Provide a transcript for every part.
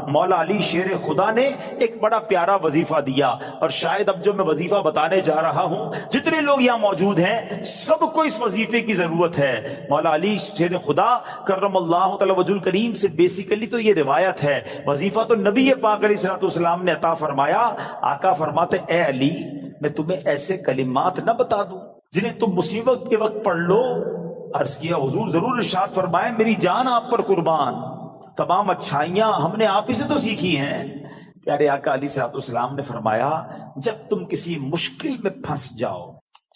مولا علی شیر خدا نے ایک بڑا پیارا وظیفہ دیا، اور شاید اب جو میں وظیفہ بتانے جا رہا ہوں، جتنے لوگ یہاں موجود ہیں سب کو اس وظیفے کی ضرورت ہے۔ مولا علی شیر خدا کرم اللہ تعالی وجہ الکریم سے بیسیکلی تو یہ روایت ہے، وظیفہ تو نبی پاک علیہ الصلوۃ والسلام نے عطا فرمایا۔ آقا فرماتے اے علی میں تمہیں ایسے کلمات نہ بتا دوں جنہیں تم مصیبت کے وقت پڑھ لو؟ عرض کیا حضور ضرور، ارشاد فرمائے میری جان آپ پر قربان، تمام اچھائیاں ہم نے آپ ہی سے تو سیکھی ہیں۔ پیارے آقا علیہ الصلوۃ والسلام نے فرمایا جب تم کسی مشکل میں پھنس جاؤ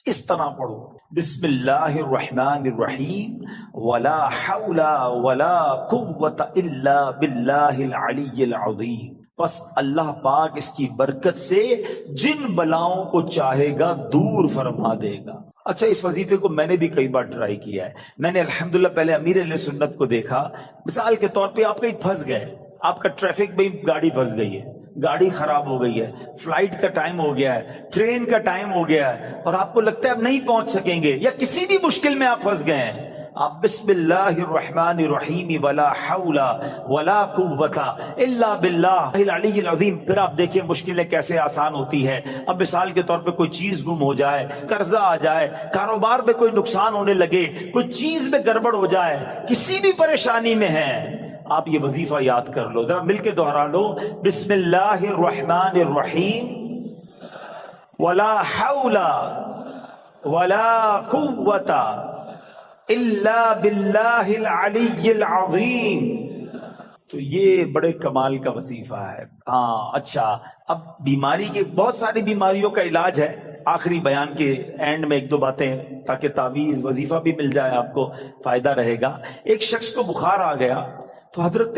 اس طرح پڑھو، بسم اللہ الرحمن الرحیم ولا حول ولا قوت الا باللہ العلی العظیم، بس اللہ پاک اس کی برکت سے جن بلاؤں کو چاہے گا دور فرما دے گا۔ اچھا، اس وظیفے کو میں نے بھی کئی بار ٹرائی کیا ہے۔ میں نے الحمدللہ پہلے امیر اہل سنت کو دیکھا، مثال کے طور پہ آپ کہیں پھنس گئے، آپ کا ٹریفک میں گاڑی پھنس گئی ہے، گاڑی خراب ہو گئی ہے، فلائٹ کا ٹائم ہو گیا ہے، ٹرین کا ٹائم ہو گیا ہے، اور آپ کو لگتا ہے اب نہیں پہنچ سکیں گے، یا کسی بھی مشکل میں آپ پھنس گئے ہیں، آپ بسم اللہ الرحمن الرحیم ولا حول ولا قوت الا باللہ العلی العظیم، پھر آپ دیکھیں مشکلیں کیسے آسان ہوتی ہے۔ اب مثال کے طور پہ کوئی چیز گم ہو جائے، قرضہ آ جائے، کاروبار میں کوئی نقصان ہونے لگے، کوئی چیز میں گڑبڑ ہو جائے، کسی بھی پریشانی میں ہے، آپ یہ وظیفہ یاد کر لو، ذرا مل کے دوہرا لو، بسم اللہ الرحمن الرحیم ولا حول ولا قوت الا باللہ العلی العظیم۔ تو یہ بڑے کمال کا وظیفہ ہے۔ ہاں اچھا، اب بیماری کے بہت ساری بیماریوں کا علاج ہے، آخری بیان کے اینڈ میں ایک دو باتیں تاکہ تعویذ وظیفہ بھی مل جائے، آپ کو فائدہ رہے گا۔ ایک شخص کو بخار آ گیا تو حضرت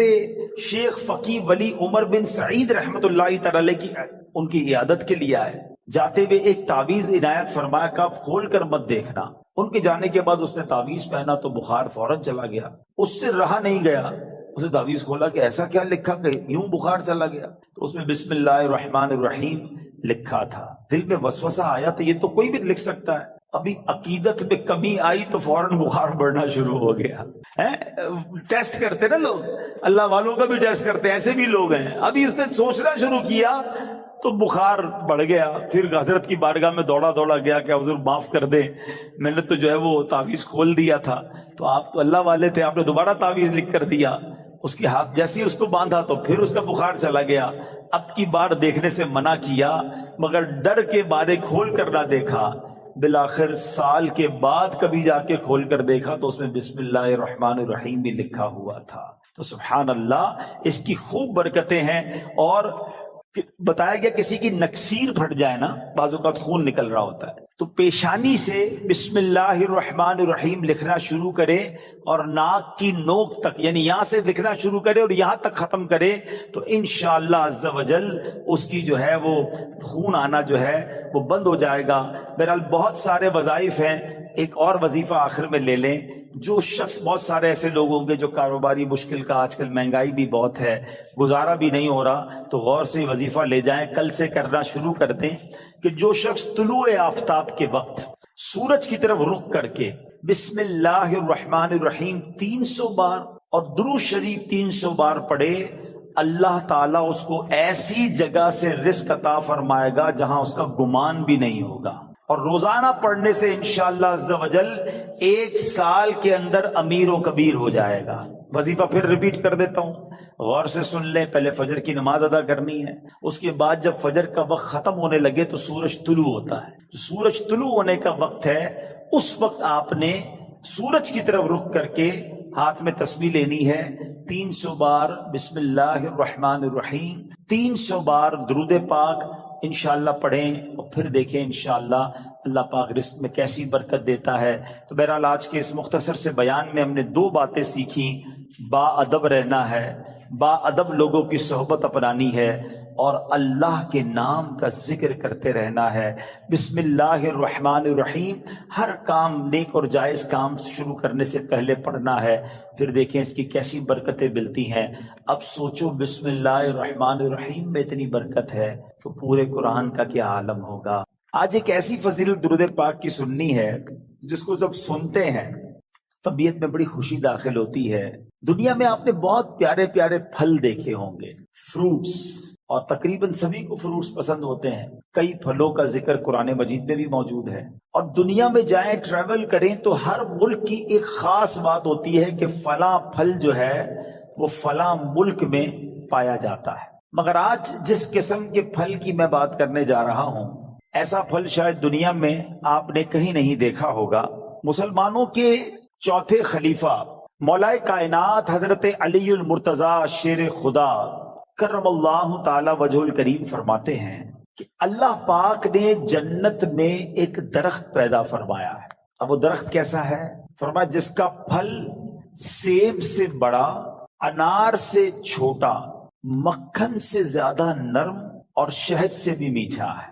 شیخ فقی ولی عمر بن سعید رحمت اللہ تعالی کی ان کی عیادت کے لیے آئے، جاتے ہوئے ایک تعویذ عنایت فرمایا کہ آپ کھول کر مت دیکھنا۔ ان کے جانے کے بعد اس نے تعویذ پہنا تو بخار فوراً چلا گیا، اس سے رہا نہیں گیا، اسے تعویذ کھولا کہ ایسا کیا لکھا کہ یوں بخار چلا گیا، تو اس میں بسم اللہ الرحمن الرحیم لکھا تھا۔ دل میں وسوسہ آیا تو یہ تو کوئی بھی لکھ سکتا ہے، ابھی عقیدت میں کمی آئی تو فوراً بخار بڑھنا شروع ہو گیا۔ ٹیسٹ کرتے نا لوگ، اللہ والوں کا بھی ٹیسٹ کرتے، ایسے بھی لوگ ہیں۔ ابھی اس نے سوچنا شروع کیا تو بخار بڑھ گیا، پھر حضرت کی بارگاہ میں دوڑا گیا کہ حضور معاف کر دیں، میں نے تو جو ہے وہ تعویذ کھول دیا تھا، تو آپ تو اللہ والے تھے، آپ نے دوبارہ تعویذ لکھ کر دیا۔ اس کے ہاتھ جیسے ہی اس کو باندھا تو پھر اس کا بخار چلا گیا۔ اب کی بار دیکھنے سے منع کیا، مگر ڈر کے بارے کھول کر نہ دیکھا، بالآخر سال کے بعد کبھی جا کے کھول کر دیکھا تو اس میں بسم اللہ الرحمن الرحیم بھی لکھا ہوا تھا۔ تو سبحان اللہ، اس کی خوب برکتیں ہیں۔ اور بتایا گیا کسی کی نکسیر پھٹ جائے نا، بعض اوقات خون نکل رہا ہوتا ہے، تو پیشانی سے بسم اللہ الرحمن الرحیم لکھنا شروع کرے اور ناک کی نوک تک، یعنی یہاں سے لکھنا شروع کرے اور یہاں تک ختم کرے، تو انشاءاللہ عز و جل اس کی جو ہے وہ خون آنا جو ہے وہ بند ہو جائے گا۔ بہرحال بہت سارے وظائف ہیں، ایک اور وظیفہ آخر میں لے لیں۔ جو شخص، بہت سارے ایسے لوگ ہوں گے جو کاروباری مشکل کا، آج کل مہنگائی بھی بہت ہے، گزارا بھی نہیں ہو رہا، تو غور سے وظیفہ لے جائیں، کل سے کرنا شروع کر دیں کہ جو شخص طلوع آفتاب کے وقت سورج کی طرف رخ کر کے بسم اللہ الرحمن الرحیم 300 بار اور درود شریف 300 بار پڑھے، اللہ تعالیٰ اس کو ایسی جگہ سے رزق عطا فرمائے گا جہاں اس کا گمان بھی نہیں ہوگا، اور روزانہ پڑھنے سے انشاءاللہ عز و جل 1 سال کے اندر امیر و کبیر ہو جائے گا۔ وظیفہ پھر ریپیٹ کر دیتا ہوں، غور سے سن لیں۔ پہلے فجر کی نماز ادا کرنی ہے، اس کے بعد جب فجر کا وقت ختم ہونے لگے تو سورج طلوع ہوتا ہے، جو سورج طلوع ہونے کا وقت ہے اس وقت آپ نے سورج کی طرف رخ کر کے ہاتھ میں تسبیح لینی ہے، 300 بار بسم اللہ الرحمن الرحیم، 300 بار درود پاک انشاءاللہ پڑھیں، اور پھر دیکھیں انشاءاللہ اللہ پاک رزق میں کیسی برکت دیتا ہے۔ تو بہرحال آج کے اس مختصر سے بیان میں ہم نے 2 باتیں سیکھی، با ادب رہنا ہے، با ادب لوگوں کی صحبت اپنانی ہے، اور اللہ کے نام کا ذکر کرتے رہنا ہے۔ بسم اللہ الرحمن الرحیم ہر کام، نیک اور جائز کام شروع کرنے سے پہلے پڑھنا ہے، پھر دیکھیں اس کی کیسی برکتیں ملتی ہیں۔ اب سوچو بسم اللہ الرحمن الرحیم میں اتنی برکت ہے تو پورے قرآن کا کیا عالم ہوگا۔ آج ایک ایسی فضیلت درود پاک کی سننی ہے جس کو جب سنتے ہیں طبیعت میں بڑی خوشی داخل ہوتی ہے۔ دنیا میں آپ نے بہت پیارے پیارے پھل دیکھے ہوں گے، فروٹس، اور تقریباً سبھی کو فروٹس پسند ہوتے ہیں۔ کئی پھلوں کا ذکر قرآن مجید میں بھی موجود ہے، اور دنیا میں جائیں ٹریول کریں تو ہر ملک کی ایک خاص بات ہوتی ہے کہ فلاں پھل جو ہے وہ فلاں ملک میں پایا جاتا ہے۔ مگر آج جس قسم کے پھل کی میں بات کرنے جا رہا ہوں، ایسا پھل شاید دنیا میں آپ نے کہیں نہیں دیکھا ہوگا۔ مسلمانوں کے چوتھے خلیفہ مولا کائنات حضرت علی المرتضی شیر خدا کرم اللہ تعالی وجہ الکریم فرماتے ہیں کہ اللہ پاک نے جنت میں ایک درخت پیدا فرمایا ہے۔ اب وہ درخت کیسا ہے؟ فرمایا جس کا پھل سیب سے بڑا، انار سے چھوٹا، مکھن سے زیادہ نرم اور شہد سے بھی میٹھا ہے۔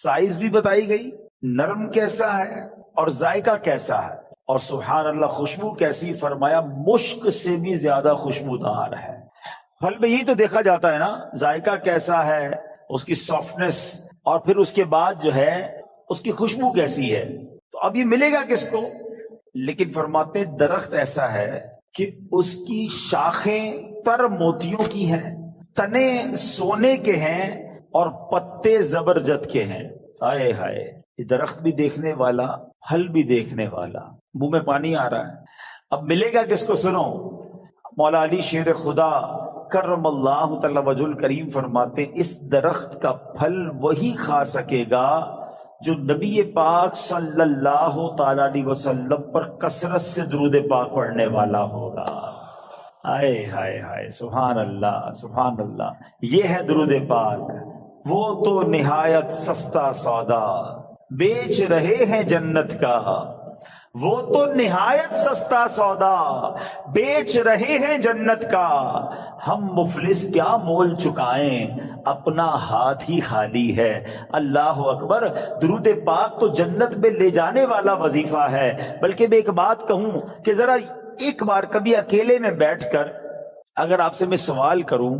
سائز بھی بتائی گئی، نرم کیسا ہے اور ذائقہ کیسا ہے، اور سبحان اللہ خوشبو کیسی، فرمایا مشک سے بھی زیادہ خوشبودار ہے۔ پھل میں یہی تو دیکھا جاتا ہے نا، ذائقہ کیسا ہے، اس کی سافٹنس، اور پھر اس کے بعد جو ہے اس کی خوشبو کیسی ہے۔ تو اب یہ ملے گا کس کو؟ لیکن فرماتے درخت ایسا ہے کہ اس کی شاخیں تر موتیوں کی ہیں، تنے سونے کے ہیں، اور پتے زبرجد کے ہیں۔ ہائے ہائے، یہ درخت بھی دیکھنے والا، پھل بھی دیکھنے والا، منہ میں پانی آ رہا ہے۔ اب ملے گا کس کو؟ سنو، مولا علی شیر خدا کرم اللہ تعالی وجہ الکریم فرماتے اس درخت کا پھل وہی کھا سکے گا جو نبی پاک صلی اللہ تعالی علیہ وسلم پر کثرت سے درود پاک پڑھنے والا ہوگا۔ ہائے ہائے ہائے، سبحان اللہ سبحان اللہ، یہ ہے درود پاک۔ وہ تو نہایت سستا سودا بیچ رہے ہیں جنت کا، وہ تو نہایت سستا سودا بیچ رہے ہیں جنت کا، ہم مفلس کیا مول چکائیں اپنا ہاتھ ہی خالی ہے۔ اللہ اکبر، درود پاک تو جنت میں لے جانے والا وظیفہ ہے۔ بلکہ میں ایک بات کہوں کہ ذرا ایک بار کبھی اکیلے میں بیٹھ کر اگر آپ سے میں سوال کروں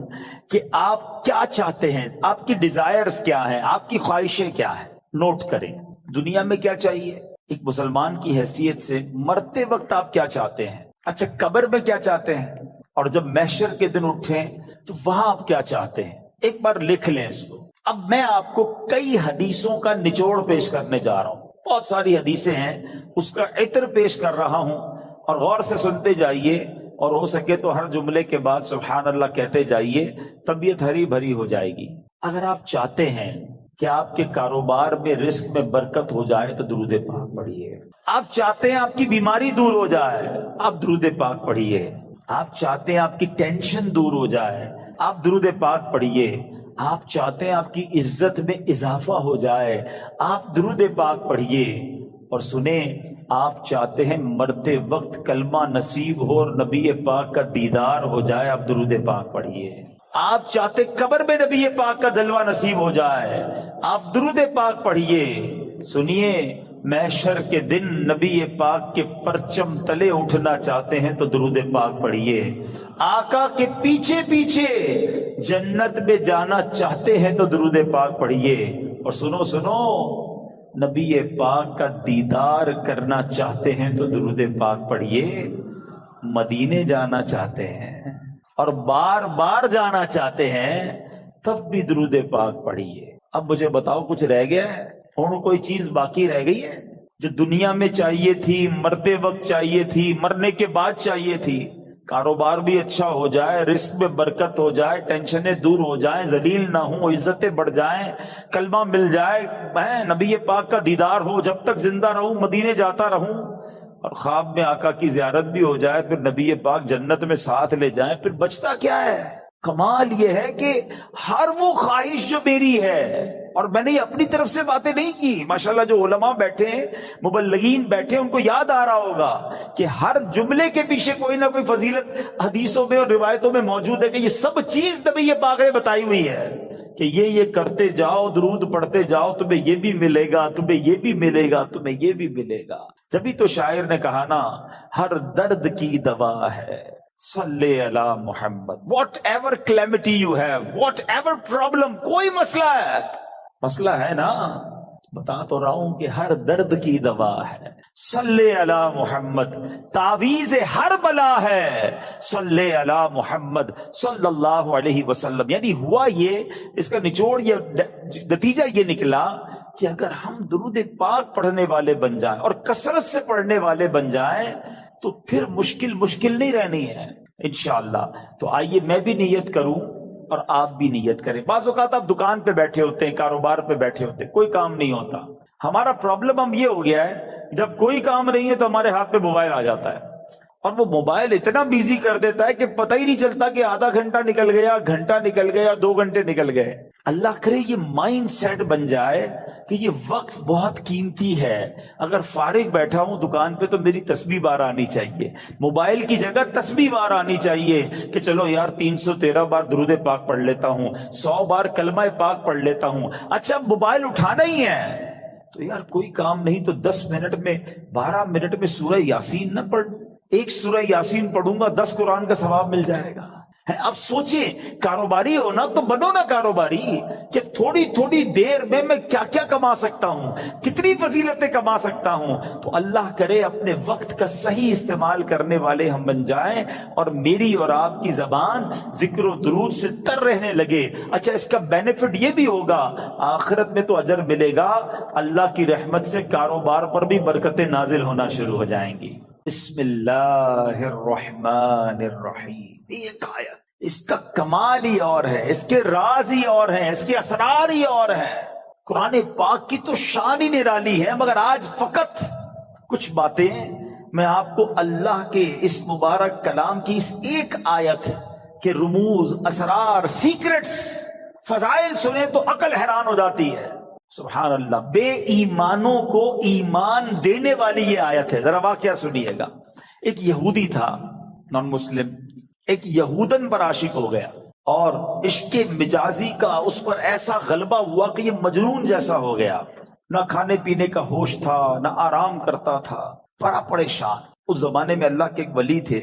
کہ آپ کیا چاہتے ہیں، آپ کی ڈیزائرز کیا ہیں، آپ کی خواہشیں کیا ہیں، نوٹ کریں۔ دنیا میں کیا چاہیے؟ ایک مسلمان کی حیثیت سے مرتے وقت آپ کیا چاہتے ہیں؟ اچھا، قبر میں کیا چاہتے ہیں؟ اور جب محشر کے دن اٹھیں تو وہاں آپ کیا چاہتے ہیں؟ ایک بار لکھ لیں اس کو۔ اب میں آپ کو کئی حدیثوں کا نچوڑ پیش کرنے جا رہا ہوں، بہت ساری حدیثیں ہیں، اس کا عطر پیش کر رہا ہوں، اور غور سے سنتے جائیے، اور ہو سکے تو ہر جملے کے بعد سبحان اللہ کہتے جائیے، طبیعت ہری بھری ہو جائے گی۔ اگر آپ چاہتے ہیں کہ آپ کے کاروبار میں رزق میں برکت ہو جائے تو درود پاک پڑھیے۔ آپ چاہتے ہیں آپ کی بیماری دور ہو جائے، آپ درود پاک پڑھیے۔ آپ چاہتے ہیں آپ کی ٹینشن دور ہو جائے، آپ درود پاک پڑھیے۔ آپ چاہتے ہیں آپ کی عزت میں اضافہ ہو جائے، آپ درود پاک پڑھیے۔ اور سنیں، آپ چاہتے ہیں مرتے وقت کلمہ نصیب ہو اور نبی پاک کا دیدار ہو جائے، آپ درود پاک پڑھیے۔ آپ چاہتے قبر میں نبی پاک کا جلوہ نصیب ہو جائے، آپ درود پاک پڑھیے۔ سنیے، محشر کے دن نبی پاک کے پرچم تلے اٹھنا چاہتے ہیں تو درود پاک پڑھیے۔ آقا کے پیچھے پیچھے جنت میں جانا چاہتے ہیں تو درود پاک پڑھیے۔ اور سنو سنو، نبی پاک کا دیدار کرنا چاہتے ہیں تو درود پاک پڑھیے۔ مدینے جانا چاہتے ہیں اور بار بار جانا چاہتے ہیں تب بھی درود پاک پڑھیے۔ اب مجھے بتاؤ، کچھ رہ گیا ہے؟ اور کوئی چیز باقی رہ گئی ہے جو دنیا میں چاہیے تھی، مرتے وقت چاہیے تھی، مرنے کے بعد چاہیے تھی؟ کاروبار بھی اچھا ہو جائے، رزق میں برکت ہو جائے، ٹینشنیں دور ہو جائیں، ذلیل نہ ہوں، عزتیں بڑھ جائیں، کلمہ مل جائے، نبی پاک کا دیدار ہو، جب تک زندہ رہوں مدینے جاتا رہوں، اور خواب میں آقا کی زیارت بھی ہو جائے، پھر نبی پاک جنت میں ساتھ لے جائیں، پھر بچتا کیا ہے؟ کمال یہ ہے کہ ہر وہ خواہش جو میری ہے، اور میں نے اپنی طرف سے باتیں نہیں کی، ماشاءاللہ جو علماء بیٹھے ہیں، مبلغین بیٹھے ہیں، ان کو یاد آ رہا ہوگا کہ ہر جملے کے پیچھے کوئی نہ کوئی فضیلت حدیثوں میں اور روایتوں میں موجود ہے، کہ یہ سب چیز نبی پاک نے بتائی ہوئی ہے کہ یہ کرتے جاؤ، درود پڑھتے جاؤ، تمہیں یہ بھی ملے گا، تمہیں یہ بھی ملے گا، تمہیں یہ بھی ملے گا۔ جبھی تو شاعر نے کہا نا، ہر درد کی دوا ہے صلی علی محمد، whatever calamity you have, whatever problem, کوئی مسئلہ ہے نا، بتا تو رہا ہوں کہ ہر درد کی دوا ہے صلی علی محمد، تعویذ ہر بلا ہے، صلی علی محمد صلی اللہ علیہ وسلم. یعنی ہوا یہ، اس کا نچوڑ یہ، نتیجہ یہ نکلا کہ اگر ہم درود پاک پڑھنے والے بن جائیں اور کثرت سے پڑھنے والے بن جائیں تو پھر مشکل نہیں رہنی ہے انشاءاللہ. تو آئیے میں بھی نیت کروں اور آپ بھی نیت کریں. بعض اوقات آپ دکان پہ بیٹھے ہوتے ہیں، کاروبار پہ بیٹھے ہوتے ہیں، کوئی کام نہیں ہوتا. ہمارا پرابلم ہم یہ ہو گیا ہے، جب کوئی کام نہیں ہے تو ہمارے ہاتھ میں موبائل آ جاتا ہے، اور وہ موبائل اتنا بیزی کر دیتا ہے کہ پتہ ہی نہیں چلتا کہ آدھا گھنٹہ نکل گیا، گھنٹہ نکل گیا، 2 گھنٹے نکل گئے. اللہ کرے یہ مائنڈ سیٹ بن جائے کہ یہ وقت بہت قیمتی ہے. اگر فارغ بیٹھا ہوں دکان پہ تو میری تسبیح بار آنی چاہیے، موبائل کی جگہ تسبیح بار آنی چاہیے کہ چلو یار 313 بار درود پاک پڑھ لیتا ہوں، 100 بار کلمہ پاک پڑھ لیتا ہوں. اچھا موبائل اٹھانا ہی ہے تو یار کوئی کام نہیں تو 10 منٹ میں 12 منٹ میں سورہ یاسین نہ پڑھ، 1 سورہ یاسین پڑھوں گا 10 قرآن کا ثواب مل جائے گا. اب سوچیں، کاروباری ہو نا تو بنو نا کاروباری کہ تھوڑی دیر میں کیا کیا کما سکتا ہوں، کتنی فضیلتیں کما سکتا ہوں. تو اللہ کرے اپنے وقت کا صحیح استعمال کرنے والے ہم بن جائیں اور میری اور آپ کی زبان ذکر و درود سے تر رہنے لگے. اچھا اس کا بینیفٹ یہ بھی ہوگا، آخرت میں تو اجر ملے گا، اللہ کی رحمت سے کاروبار پر بھی برکتیں نازل ہونا شروع ہو جائیں گی. بسم اللہ الرحمن الرحیم. ایک آیت، اس کا کمال ہی اور ہے، اس کے راز ہی اور ہیں، اس کے اسرار ہی اور ہیں. قرآن پاک کی تو شان ہی نرالی ہے، مگر آج فقط کچھ باتیں میں آپ کو اللہ کے اس مبارک کلام کی اس ایک آیت کے رموز، اسرار، سیکرٹس، فضائل سنیں تو عقل حیران ہو جاتی ہے. سبحان اللہ. بے ایمانوں کو ایمان دینے والی یہ آیت ہے. ذرا واقعہ سنیے گا. ایک یہودی تھا، نان مسلم، ایک یہودن پر عاشق ہو گیا اور عشق مجازی کا اس پر ایسا غلبہ ہوا کہ یہ مجنون جیسا ہو گیا. نہ کھانے پینے کا ہوش تھا، نہ آرام کرتا تھا، بڑا پریشان. اس زمانے میں اللہ کے ایک ولی تھے،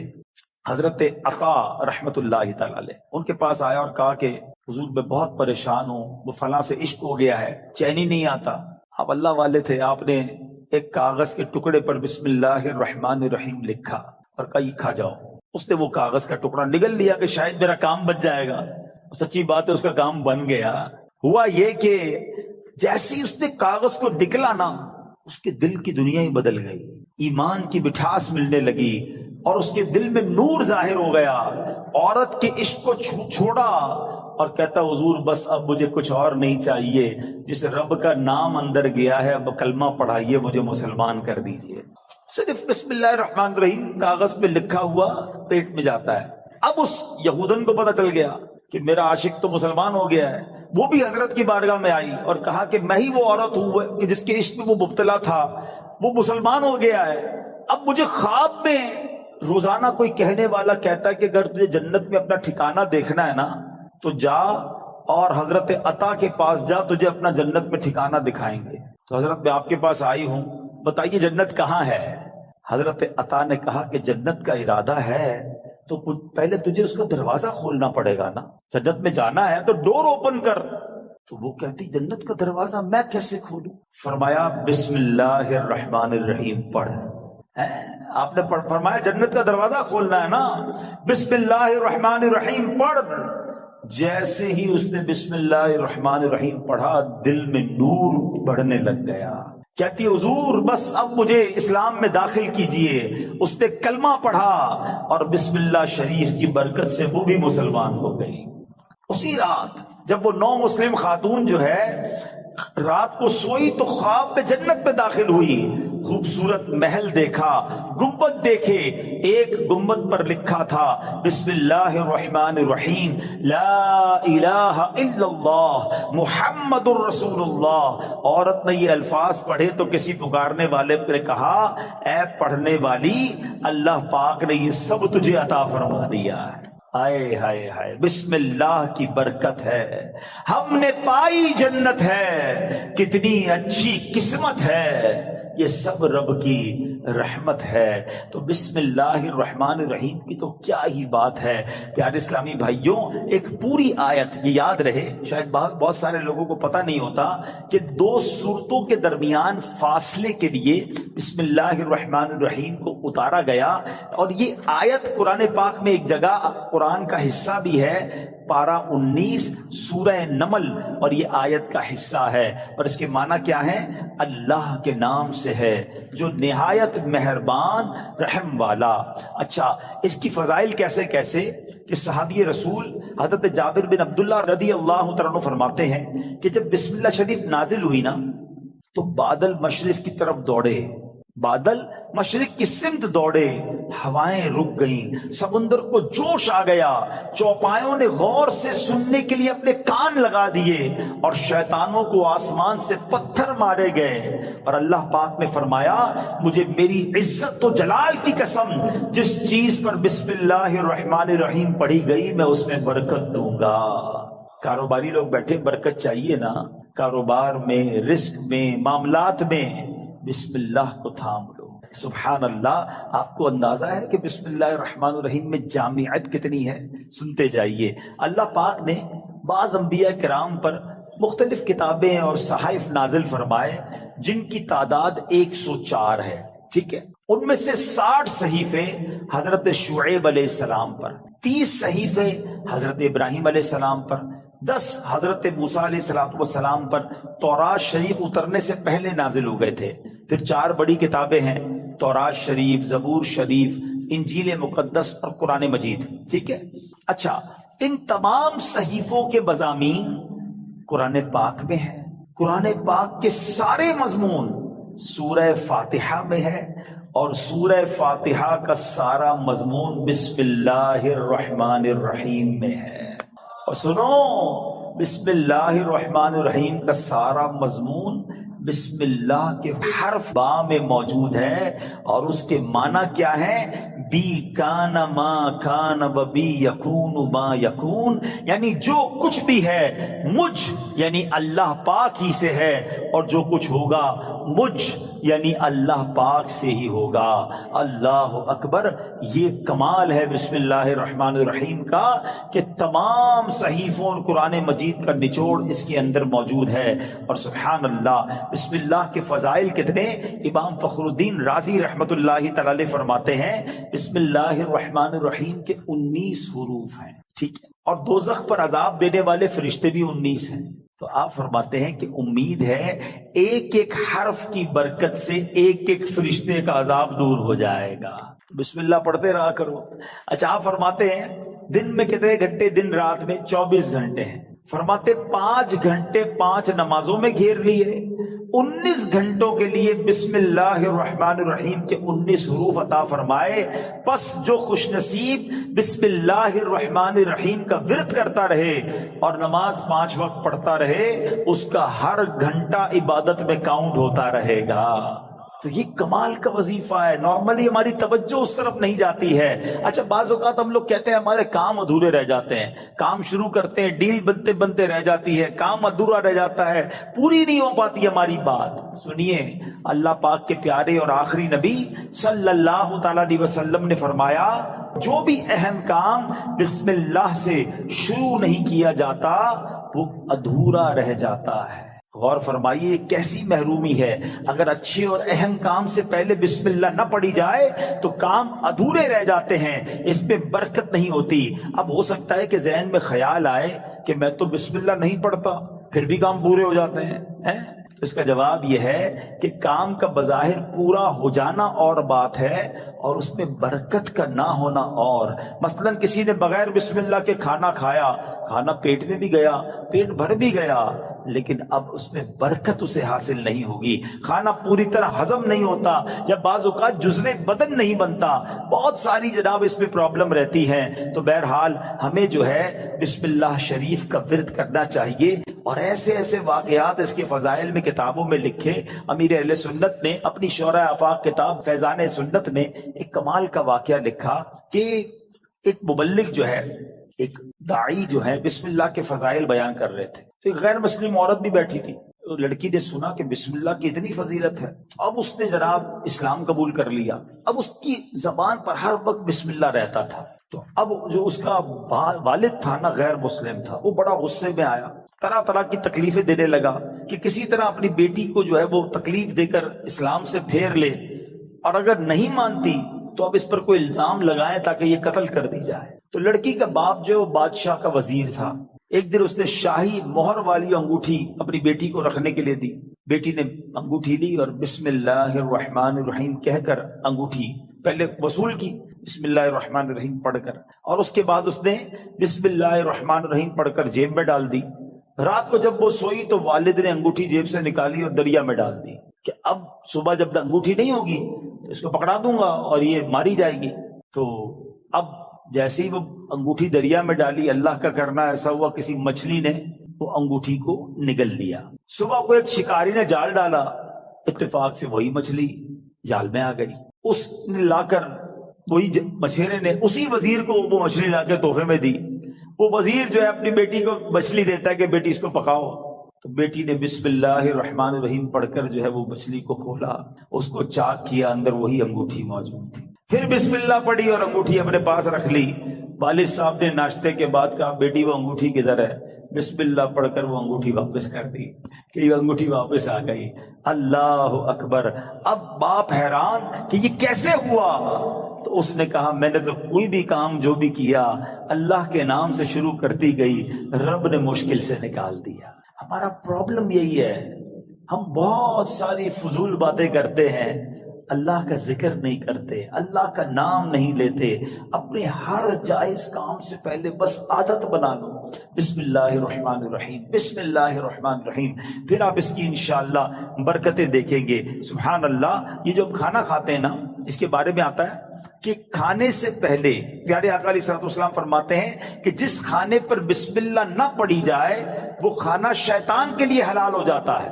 حضرت عطا رحمت اللہ تعالی علیہ. ان کے پاس آیا اور کہا کہ حضور میں بہت پریشان ہوں، وہ فلاں سے عشق ہو گیا ہے، چین ہی نہیں آتا. آپ اللہ والے تھے، آپ نے ایک کاغذ کے ٹکڑے پر بسم اللہ الرحمن الرحیم لکھا اور کہا یہ کھا جاؤ. اس نے وہ کاغذ کا ٹکڑا نگل لیا کہ شاید میرا کام بچ جائے گا. سچی بات ہے، اس کا کام بن گیا. ہوا یہ کہ جیسے اس نے کاغذ کو نکلا نا، اس کے دل کی دنیا ہی بدل گئی، ایمان کی مٹھاس ملنے لگی اور اس کے دل میں نور ظاہر ہو گیا. عورت کے عشق کو چھوڑا اور کہتا حضور بس اب مجھے کچھ اور نہیں چاہیے، جس رب کا نام اندر گیا ہے اب کلمہ پڑھائیے، مجھے مسلمان کر دیجئے. صرف بسم اللہ الرحمن الرحیم کاغذ پہ لکھا ہوا پیٹ میں جاتا ہے. اب اس یہودن کو پتہ چل گیا کہ میرا عاشق تو مسلمان ہو گیا ہے. وہ بھی حضرت کی بارگاہ میں آئی اور کہا کہ میں ہی وہ عورت ہوں کہ جس کے عشق میں وہ مبتلا تھا، وہ مسلمان ہو گیا ہے. اب مجھے خواب میں روزانہ کوئی کہنے والا کہتا ہے کہ اگر تجھے جنت میں اپنا ٹھکانہ دیکھنا ہے نا تو جا اور حضرت عطا کے پاس جا، تجھے اپنا جنت میں ٹھکانہ دکھائیں گے. تو حضرت میں آپ کے پاس آئی ہوں، بتائیے جنت کہاں ہے؟ حضرت عطا نے کہا کہ جنت کا ارادہ ہے تو پہلے تجھے اس کا دروازہ کھولنا پڑے گا نا. جنت میں جانا ہے تو ڈور اوپن کر. تو وہ کہتی جنت کا دروازہ میں کیسے کھولوں؟ فرمایا بسم اللہ الرحمن الرحیم پڑھ. آپ نے فرمایا جنت کا دروازہ کھولنا ہے نا، بسم اللہ الرحمن الرحیم پڑھ. جیسے ہی اس نے بسم اللہ الرحمن الرحیم پڑھا، دل میں نور بڑھنے لگ گیا. کہتی حضور بس اب مجھے اسلام میں داخل کیجئے. اس نے کلمہ پڑھا اور بسم اللہ شریف کی برکت سے وہ بھی مسلمان ہو گئی. اسی رات جب وہ نو مسلم خاتون جو ہے رات کو سوئی تو خواب میں جنت میں داخل ہوئی. خوبصورت محل دیکھا، گنبد دیکھے. ایک گنبد پر لکھا تھا بسم اللہ الرحمن الرحیم لا الہ الا اللہ محمد الرسول اللہ. عورت نے یہ الفاظ پڑھے تو کسی پکارنے والے نے کہا اے پڑھنے والی، اللہ پاک نے یہ سب تجھے عطا فرما دیا ہے. ہائے ہائے ہائے، بسم اللہ کی برکت ہے، ہم نے پائی جنت ہے، کتنی اچھی قسمت ہے. یہ سب رب کی رحمت ہے۔ تو بسم اللہ الرحمن الرحیم کی تو کیا ہی بات ہے پیارے اسلامی بھائیوں۔ ایک پوری آیت، یہ یاد رہے، شاید بہت سارے لوگوں کو پتہ نہیں ہوتا کہ 2 سورتوں کے درمیان فاصلے کے لیے بسم اللہ الرحمن الرحیم کو اتارا گیا، اور یہ آیت قرآن پاک میں ایک جگہ قرآن کا حصہ بھی ہے، پارہ 19 سورہ نمل، اور یہ آیت کا حصہ ہے، اور اس کے معنی کیا ہے؟ اللہ کے نام سے ہے جو نہایت مہربان رحم والا۔ اچھا، اس کی فضائل کیسے کہ صحابی رسول حضرت جابر بن عبداللہ رضی اللہ تعالیٰ عنہ فرماتے ہیں کہ جب بسم اللہ شریف نازل ہوئی نا تو بادل مشرق کی طرف دوڑے، بادل مشرق کی سمت دوڑے، ہوائیں رک گئیں، سمندر کو جوش آ گیا، چوپایوں نے غور سے سننے کے لیے اپنے کان لگا دیے، اور شیطانوں کو آسمان سے پتھر مارے گئے، اور اللہ پاک نے فرمایا مجھے میری عزت و جلال کی قسم، جس چیز پر بسم اللہ الرحمن الرحیم پڑھی گئی میں اس میں برکت دوں گا۔ کاروباری لوگ بیٹھے، برکت چاہیے نا، کاروبار میں، رزق میں، معاملات میں، بسم اللہ کو تھام لو۔ سبحان اللہ، آپ کو اندازہ ہے کہ بسم اللہ الرحمن الرحیم میں جامعت کتنی ہے؟ سنتے جائیے۔ اللہ پاک نے بعض انبیاء کرام پر مختلف کتابیں اور صحائف نازل فرمائے جن کی تعداد 104 ہے، ٹھیک ہے؟ ان میں سے 60 صحیفے حضرت شعیب علیہ السلام پر، 30 صحیفے حضرت ابراہیم علیہ السلام پر، 10 حضرت موسیٰ علیہ السلام پر تورات شریف اترنے سے پہلے نازل ہو گئے تھے۔ پھر 4 بڑی کتابیں ہیں، تورات شریف، زبور شریف، انجیل مقدس اور قرآن مجید، ٹھیک ہے؟ اچھا، ان تمام صحیفوں کے مضامین قرآن پاک میں ہے۔ قرآن پاک کے سارے مضمون سورہ فاتحہ میں ہے، اور سورہ فاتحہ کا سارا مضمون بسم اللہ الرحمن الرحیم میں ہے۔ اور سنو، بسم اللہ الرحمن الرحیم کا سارا مضمون بسم اللہ کے حرف با میں موجود ہے، اور اس کے معنی کیا ہے؟ بی کان ما کان و بی یکون ما یکون، یعنی جو کچھ بھی ہے مجھ یعنی اللہ پاک ہی سے ہے، اور جو کچھ ہوگا مجھ یعنی اللہ پاک سے ہی ہوگا۔ اللہ اکبر، یہ کمال ہے بسم اللہ الرحمن الرحیم کا کہ تمام صحیفوں اور قرآن مجید کا نچوڑ اس کے اندر موجود ہے۔ اور سبحان اللہ، بسم اللہ کے فضائل کتنے! امام فخر الدین رازی رحمت اللہ تعالی فرماتے ہیں بسم اللہ الرحمن الرحیم کے 19 حروف ہیں، ٹھیک ہے؟ اور دوزخ پر عذاب دینے والے فرشتے بھی 19 ہیں۔ تو آپ فرماتے ہیں کہ امید ہے ایک ایک حرف کی برکت سے ایک ایک فرشتے کا عذاب دور ہو جائے گا۔ بسم اللہ پڑھتے رہا کرو۔ اچھا، آپ فرماتے ہیں دن میں کتنے گھنٹے؟ دن رات میں 24 گھنٹے ہیں۔ فرماتے 5 گھنٹے 5 نمازوں میں گھیر لیے، 19 گھنٹوں کے لیے بسم اللہ الرحمن الرحیم کے 19 حروف عطا فرمائے۔ پس جو خوش نصیب بسم اللہ الرحمن الرحیم کا ورد کرتا رہے اور نماز 5 وقت پڑھتا رہے، اس کا ہر گھنٹہ عبادت میں کاؤنٹ ہوتا رہے گا۔ تو یہ کمال کا وظیفہ ہے، نارملی ہماری توجہ اس طرف نہیں جاتی ہے۔ اچھا، بعض اوقات ہم لوگ کہتے ہیں ہمارے کام ادھورے رہ جاتے ہیں، کام شروع کرتے ہیں، ڈیل بنتے بنتے رہ جاتی ہے، کام ادھورا رہ جاتا ہے، پوری نہیں ہو پاتی ہماری بات۔ سنیے، اللہ پاک کے پیارے اور آخری نبی صلی اللہ تعالی علیہ وسلم نے فرمایا جو بھی اہم کام بسم اللہ سے شروع نہیں کیا جاتا وہ ادھورا رہ جاتا ہے۔ غور فرمائیے، یہ کیسی محرومی ہے! اگر اچھے اور اہم کام سے پہلے بسم اللہ نہ پڑھی جائے تو کام ادھورے رہ جاتے ہیں، اس پہ برکت نہیں ہوتی۔ اب ہو سکتا ہے کہ ذہن میں خیال آئے کہ میں تو بسم اللہ نہیں پڑھتا، پھر بھی کام پورے ہو جاتے ہیں۔ تو اس کا جواب یہ ہے کہ کام کا بظاہر پورا ہو جانا اور بات ہے، اور اس میں برکت کا نہ ہونا اور۔ مثلا کسی نے بغیر بسم اللہ کے کھانا کھایا، کھانا پیٹ میں بھی گیا، پیٹ بھر بھی گیا، لیکن اب اس میں برکت اسے حاصل نہیں ہوگی، کھانا پوری طرح ہضم نہیں ہوتا، یا بعض اوقات جزو بدن نہیں بنتا، بہت ساری جناب اس میں پرابلم رہتی ہے۔ تو بہرحال ہمیں جو ہے بسم اللہ شریف کا ورد کرنا چاہیے، اور ایسے ایسے واقعات اس کے فضائل میں کتابوں میں لکھے۔ امیر اہل سنت نے اپنی شورۂ آفاق کتاب فیضان سنت میں ایک کمال کا واقعہ لکھا کہ ایک مبلغ جو ہے، ایک داعی جو ہے، بسم اللہ کے فضائل بیان کر رہے تھے، تو ایک غیر مسلم عورت بھی بیٹھی تھی، تو لڑکی نے سنا کہ بسم اللہ کی اتنی فضیلت ہے، اب اس نے جناب اسلام قبول کر لیا. اب اس کی زبان پر ہر وقت بسم اللہ رہتا تھا. تو اب جو اس کا والد تھا نا، غیر مسلم تھا، وہ بڑا غصے میں آیا، طرح طرح کی تکلیفیں دینے لگا کہ کسی طرح اپنی بیٹی کو جو ہے وہ تکلیف دے کر اسلام سے پھیر لے، اور اگر نہیں مانتی تو اب اس پر کوئی الزام لگائیں تاکہ یہ قتل کر دی جائے. تو لڑکی کا باپ جو بادشاہ کا وزیر تھا، ایک دن اس نے شاہی مہر والی انگوٹھی اپنی بیٹی کو رکھنے کے لیے دی. بیٹی نے انگوٹھی لی اور بسم اللہ الرحمن الرحیم کہہ کر انگوٹھی پہلے وصول کی، بسم اللہ الرحمن الرحیم پڑھ کر، اور اس کے بعد اس نے بسم اللہ الرحمن الرحیم پڑھ کر جیب میں ڈال دی. رات کو جب وہ سوئی تو والد نے انگوٹھی جیب سے نکالی اور دریا میں ڈال دی کہ اب صبح جب انگوٹھی نہیں ہوگی تو اس کو پکڑا دوں گا اور یہ ماری جائے گی. تو اب جیسے ہی وہ انگوٹھی دریا میں ڈالی، اللہ کا کرنا ایسا ہوا کسی مچھلی نے وہ انگوٹھی کو نگل لیا. صبح کو ایک شکاری نے جال ڈالا، اتفاق سے وہی مچھلی جال میں آ گئی. اس نے لا کر وہی مچھیرے نے اسی وزیر کو وہ مچھلی لا کے تحفے میں دی. وہ وزیر جو ہے اپنی بیٹی کو مچھلی دیتا ہے کہ بیٹی اس کو پکاؤ. تو بیٹی نے بسم اللہ الرحمن الرحیم پڑھ کر جو ہے وہ مچھلی کو کھولا، اس کو چاک کیا، اندر وہی انگوٹھی موجود تھی. پھر بسم اللہ پڑھی اور انگوٹھی اپنے پاس رکھ لی. والد صاحب نے ناشتے کے بعد کہا بیٹی وہ انگوٹھی کدھر ہے؟ بسم اللہ پڑھ کر وہ انگوٹھی واپس کر دی کہ یہ انگوٹھی واپس آ گئی. اللہ اکبر. اب باپ حیران کہ یہ کیسے ہوا؟ تو اس نے کہا میں نے تو کوئی بھی کام جو بھی کیا اللہ کے نام سے شروع کرتی گئی، رب نے مشکل سے نکال دیا. ہمارا پرابلم یہی ہے، ہم بہت ساری فضول باتیں کرتے ہیں، اللہ کا ذکر نہیں کرتے، اللہ کا نام نہیں لیتے. اپنے ہر جائز کام سے پہلے بس عادت بنا لو، بسم اللہ الرحمن الرحیم، بسم اللہ الرحمن الرحیم. پھر آپ اس کی انشاءاللہ برکتیں دیکھیں گے. سبحان اللہ. یہ جو کھانا کھاتے ہیں نا، اس کے بارے میں آتا ہے کہ کھانے سے پہلے پیارے آقا علیہ الصلوۃ والسلام فرماتے ہیں کہ جس کھانے پر بسم اللہ نہ پڑھی جائے وہ کھانا شیطان کے لیے حلال ہو جاتا ہے.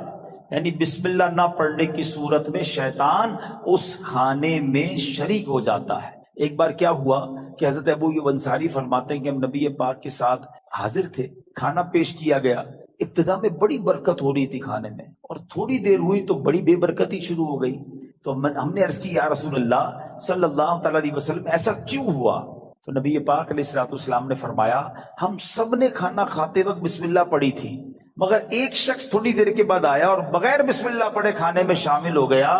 یعنی بسم اللہ نہ پڑھنے کی صورت میں شیطان اس کھانے میں شریک ہو جاتا ہے. ایک بار کیا ہوا کہ حضرت ابو ایوب انصاری فرماتے ہیں کہ ہم نبی پاک کے ساتھ حاضر تھے، کھانا پیش کیا گیا. ابتدا میں بڑی برکت ہو رہی تھی کھانے میں، اور تھوڑی دیر ہوئی تو بڑی بے برکتی شروع ہو گئی. تو ہم نے عرض کی یا رسول اللہ صلی اللہ تعالی علیہ وسلم ایسا کیوں ہوا؟ تو نبی پاک علیہ الصلوۃ والسلام نے فرمایا ہم سب نے کھانا کھاتے وقت بسم اللہ پڑھی تھی، مگر ایک شخص تھوڑی دیر کے بعد آیا اور بغیر بسم اللہ پڑھے کھانے میں شامل ہو گیا،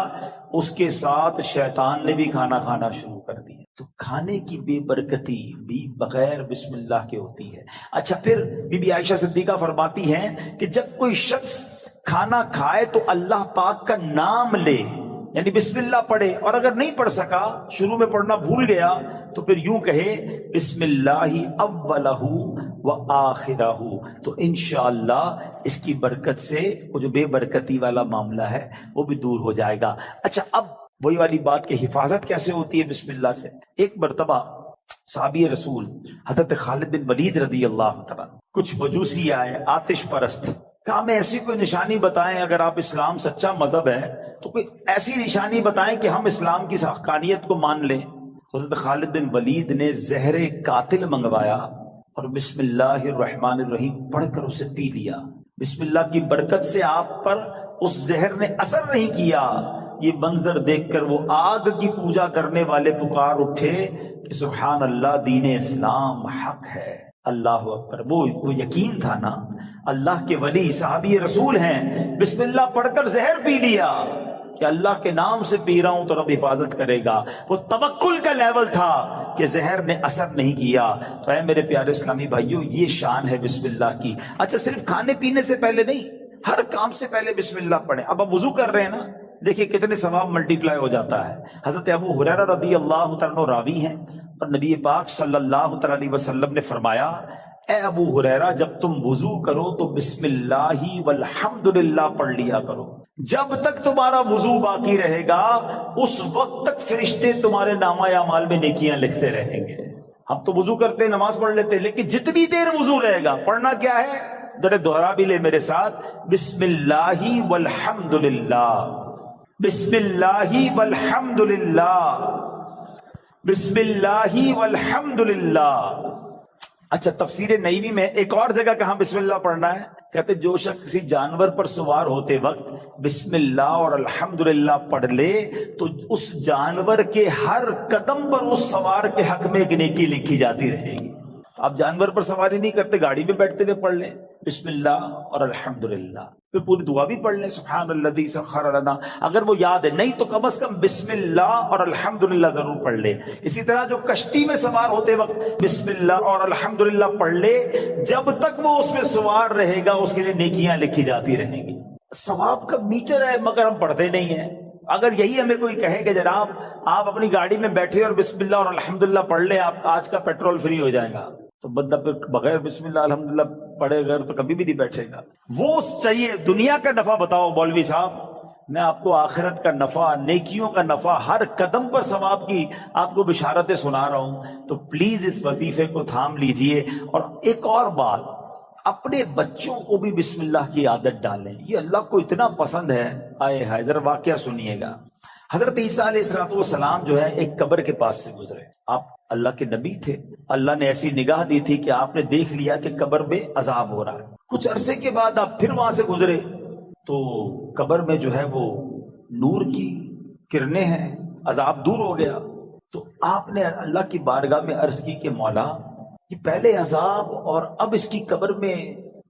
اس کے ساتھ شیطان نے بھی کھانا کھانا شروع کر دیا. تو کھانے کی بے برکتی بھی بغیر بسم اللہ کے ہوتی ہے. اچھا، پھر بی بی عائشہ صدیقہ فرماتی ہیں کہ جب کوئی شخص کھانا کھائے تو اللہ پاک کا نام لے، یعنی بسم اللہ پڑھے، اور اگر نہیں پڑھ سکا، شروع میں پڑھنا بھول گیا، تو پھر یوں کہے بسم اللہ اولہ و آخرہ، تو انشاءاللہ اس کی برکت سے وہ جو بے برکتی والا معاملہ ہے وہ بھی دور ہو جائے گا. اچھا، اب وہی والی بات کہ حفاظت کیسے ہوتی ہے بسم اللہ سے. ایک مرتبہ صحابی رسول حضرت خالد بن ولید رضی اللہ تعالیٰ، کچھ مجوسی آئے آتش پرست، کہا ہمیں ایسی کوئی نشانی بتائیں، اگر آپ اسلام سچا مذہب ہے تو کوئی ایسی نشانی بتائیں کہ ہم اسلام کی حقانیت کو مان لیں. حضرت خالد بن ولید نے زہر قاتل منگوایا اور بسم اللہ الرحمن الرحیم پڑھ کر اسے پی لیا. بسم اللہ کی برکت سے آپ پر اس زہر نے اثر نہیں کیا. یہ منظر دیکھ کر وہ آگ کی پوجا کرنے والے پکار اٹھے کہ سبحان اللہ، دین اسلام حق ہے. اللہ اکبر. وہ یقین تھا نا، اللہ کے ولی صحابی رسول ہیں، بسم اللہ پڑھ کر زہر پی لیا کہ اللہ کے نام سے پی رہا ہوں تو رب حفاظت کرے گا. وہ توکل کا لیول تھا کہ زہر نے اثر نہیں کیا. تو اے میرے پیارے اسلامی بھائیوں، یہ شان ہے بسم اللہ کی. اچھا، صرف کھانے پینے سے پہلے نہیں، ہر کام سے پہلے بسم اللہ پڑھیں. اب آپ وضو کر رہے ہیں نا، دیکھیں کتنے ثواب ملٹی پلائی ہو جاتا ہے. حضرت ابو ہریرہ رضی اللہ تعالیٰ راوی ہیں، اور نبی پاک صلی اللہ تعالی علیہ وسلم نے فرمایا اے ابو ہریرہ، جب تم وضو کرو تو بسم اللہ والحمدللہ پڑھ لیا کرو. جب تک تمہارا وضو باقی رہے گا اس وقت تک فرشتے تمہارے نامہ اعمال میں نیکیاں لکھتے رہیں گے. ہم تو وضو کرتے نماز پڑھ لیتے، لیکن جتنی دیر وضو رہے گا پڑھنا کیا ہے؟ ذرا دوہرا بھی لے میرے ساتھ، بسم اللہ والحمدللہ، بسم اللہ والحمدللہ، بسم اللہ والحمدللہ. اچھا، تفسیر نعیمی میں ایک اور جگہ کہاں بسم اللہ پڑھنا ہے، کہتے جو شخص کسی جانور پر سوار ہوتے وقت بسم اللہ اور الحمدللہ پڑھ لے تو اس جانور کے ہر قدم پر اس سوار کے حق میں ایک نیکی لکھی جاتی رہے گی. آپ جانور پر سواری نہیں کرتے، گاڑی میں بیٹھتے ہوئے پڑھ لیں بسم اللہ اور الحمدللہ، پھر پوری دعا بھی پڑھ لیں سبحان الذی سخر لنا. اگر وہ یاد ہے نہیں تو کم از کم بسم اللہ اور الحمدللہ ضرور پڑھ لے. اسی طرح جو کشتی میں سوار ہوتے وقت بسم اللہ اور الحمدللہ پڑھ لے، جب تک وہ اس میں سوار رہے گا اس کے لیے نیکیاں لکھی جاتی رہیں گی. ثواب کا میٹر ہے مگر ہم پڑھتے نہیں ہیں. اگر یہی ہمیں کوئی کہے کہ جناب آپ اپنی گاڑی میں بیٹھے اور بسم اللہ اور الحمدللہ پڑھ لیں، آپ آج کا پیٹرول فری ہو جائے گا، تو بندہ پھر بغیر بسم اللہ الحمدللہ پڑھے گا تو کبھی بھی نہیں بیٹھے گا. وہ چاہیے دنیا کا نفع بتاؤ مولوی صاحب، میں آپ کو آخرت کا نفع، نیکیوں کا نفع، ہر قدم پر ثواب کی آپ کو بشارتیں سنا رہا ہوں. تو پلیز اس وظیفے کو تھام لیجئے. اور ایک اور بات، اپنے بچوں کو بھی بسم اللہ کی عادت ڈالیں، یہ اللہ کو اتنا پسند ہے. آئے ہائے، ذرا واقعہ سنیے گا. حضرت عیسیٰ علیہ السلام جو ہے ایک قبر کے پاس سے گزرے. آپ اللہ کے نبی تھے، اللہ نے ایسی نگاہ دی تھی کہ آپ نے دیکھ لیا کہ قبر میں عذاب ہو رہا ہے. کچھ عرصے کے بعد آپ پھر وہاں سے گزرے تو قبر میں جو ہے وہ نور کی کرنیں ہیں، عذاب دور ہو گیا. تو آپ نے اللہ کی بارگاہ میں عرض کی کہ مولا، یہ پہلے عذاب اور اب اس کی قبر میں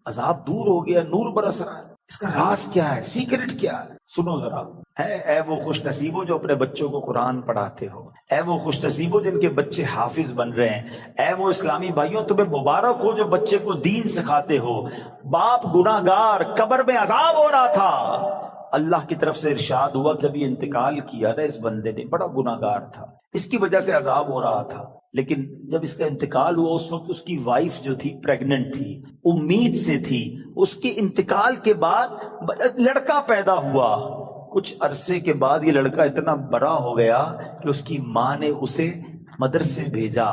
عذاب دور ہو گیا، نور برس رہا ہے، اس کا راز کیا ہے، سیکرٹ کیا ہے؟ سنو ذرا. اے وہ خوش نصیبوں جو اپنے بچوں کو قرآن پڑھاتے ہو، اے وہ خوش نصیبوں جن کے بچے حافظ بن رہے ہیں، اے وہ اسلامی بھائیوں تمہیں مبارک ہو جو بچے کو دین سکھاتے ہو. باپ گناہگار، قبر میں عذاب ہو رہا تھا، اللہ کی طرف سے ارشاد ہوا جب یہ انتقال کیا نا اس بندے نے، بڑا گناہگار تھا، اس کی وجہ سے عذاب ہو رہا تھا، لیکن جب اس کا انتقال ہوا اس وقت اس کی وائف جو تھی پریگننٹ تھی، امید سے تھی. اس کے انتقال کے بعد لڑکا پیدا ہوا. کچھ عرصے کے بعد یہ لڑکا اتنا بڑا ہو گیا کہ اس کی ماں نے اسے مدرسے بھیجا،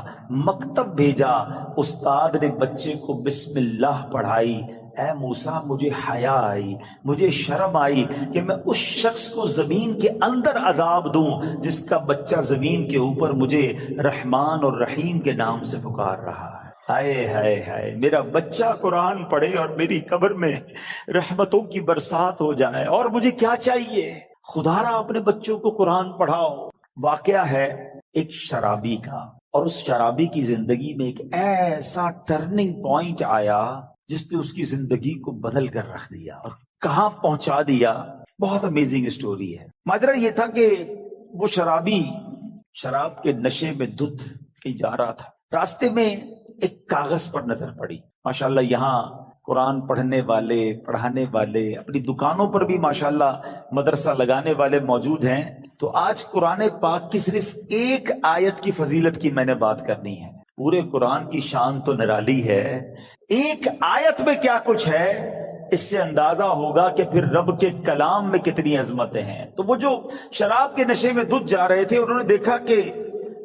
مکتب بھیجا. استاد نے بچے کو بسم اللہ پڑھائی. اے موسیٰ، مجھے حیا آئی، مجھے شرم آئی کہ میں اس شخص کو زمین کے اندر عذاب دوں جس کا بچہ زمین کے اوپر مجھے رحمان اور رحیم کے نام سے پکار رہا ہے. ہائے ہائے ہائے، میرا بچہ قرآن پڑھے اور میری قبر میں رحمتوں کی برسات ہو جائے، اور مجھے کیا چاہیے؟ خدا را اپنے بچوں کو قرآن پڑھاؤ. واقعہ ہے ایک شرابی کا، اور اس شرابی کی زندگی میں ایک ایسا ٹرننگ پوائنٹ آیا جس نے اس کی زندگی کو بدل کر رکھ دیا اور کہاں پہنچا دیا. بہت امیزنگ اسٹوری ہے. ماجرا یہ تھا کہ وہ شرابی شراب کے نشے میں دھت کہیں جا رہا تھا. راستے میں ایک کاغذ پر نظر پڑی. ماشاءاللہ یہاں قرآن پڑھنے والے، پڑھانے والے، اپنی دکانوں پر بھی ماشاءاللہ مدرسہ لگانے والے موجود ہیں. تو آج قرآن پاک کی صرف ایک آیت کی فضیلت کی میں نے بات کرنی ہے. پورے قرآن کی شان تو نرالی ہے، ایک آیت میں کیا کچھ ہے اس سے اندازہ ہوگا کہ پھر رب کے کلام میں کتنی عظمتیں ہیں. تو وہ جو شراب کے نشے میں دھت جا رہے تھے، انہوں نے دیکھا کہ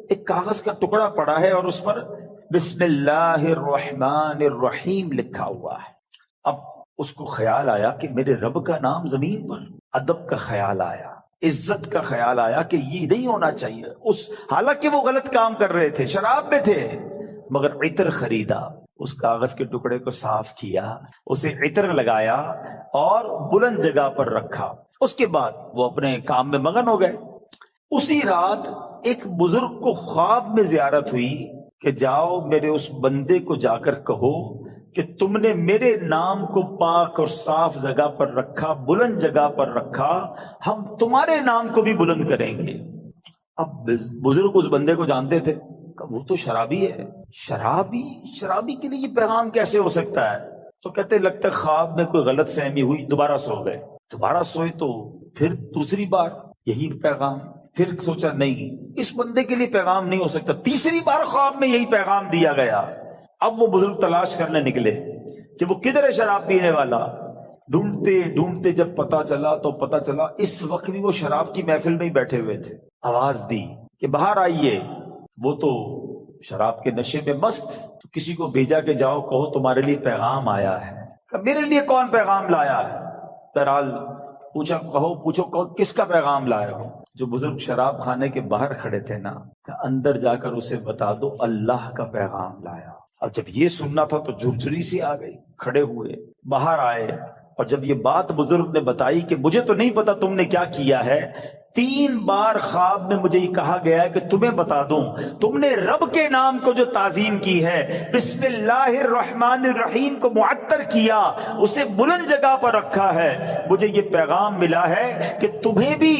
ایک کاغذ کا ٹکڑا پڑا ہے اور اس پر بسم اللہ الرحمن الرحیم لکھا ہوا ہے. اب اس کو خیال آیا کہ میرے رب کا نام زمین پر، ادب کا خیال آیا، عزت کا خیال آیا کہ یہ نہیں ہونا چاہیے. حالانکہ وہ غلط کام کر رہے تھے، شراب میں تھے، مگر عطر خریدا، اس کاغذ کے ٹکڑے کو صاف کیا، اسے عطر لگایا اور بلند جگہ پر رکھا. اس کے بعد وہ اپنے کام میں مگن ہو گئے. اسی رات ایک بزرگ کو خواب میں زیارت ہوئی کہ جاؤ میرے اس بندے کو جا کر کہو کہ تم نے میرے نام کو پاک اور صاف جگہ پر رکھا، بلند جگہ پر رکھا، ہم تمہارے نام کو بھی بلند کریں گے. اب بزرگ اس بندے کو جانتے تھے، وہ تو شرابی ہے، شرابی کے لیے یہ پیغام کیسے ہو سکتا ہے؟ تو کہتے لگتا خواب میں کوئی غلط فہمی ہوئی، دوبارہ سو گئے. دوبارہ سوئے تو پھر دوسری بار یہی پیغام. پھر سوچا نہیں، اس بندے کے لیے پیغام نہیں ہو سکتا. تیسری بار خواب میں یہی پیغام دیا گیا. اب وہ بزرگ تلاش کرنے نکلے کہ وہ کدھر ہے شراب پینے والا. ڈھونڈتے ڈھونڈتے جب پتا چلا اس وقت بھی وہ شراب کی محفل میں ہی بیٹھے ہوئے تھے. آواز دی کہ باہر آئیے. وہ تو شراب کے نشے میں مست، تو کسی کو بھیجا کہ جاؤ کہو تمہارے لیے پیغام آیا ہے. کہ میرے لیے کون پیغام لایا ہے؟ بہرحال پوچھو کس کا پیغام لائے ہو؟ جو بزرگ شراب خانے کے باہر کھڑے تھے نا، کہ اندر جا کر اسے بتا دو اللہ کا پیغام لایا. اب جب یہ سننا تھا تو جھرجھری سی آ گئی، کھڑے ہوئے باہر آئے، اور جب یہ بات بزرگ نے بتائی کہ مجھے تو نہیں پتا تم نے کیا کیا ہے، 3 بار خواب میں مجھے یہ کہا گیا ہے کہ تمہیں بتا دوں، تم نے رب کے نام کو جو تعظیم کی ہے، بسم اللہ الرحمن الرحیم کو معطر کیا، اسے بلند جگہ پر رکھا ہے، مجھے یہ پیغام ملا ہے کہ تمہیں بھی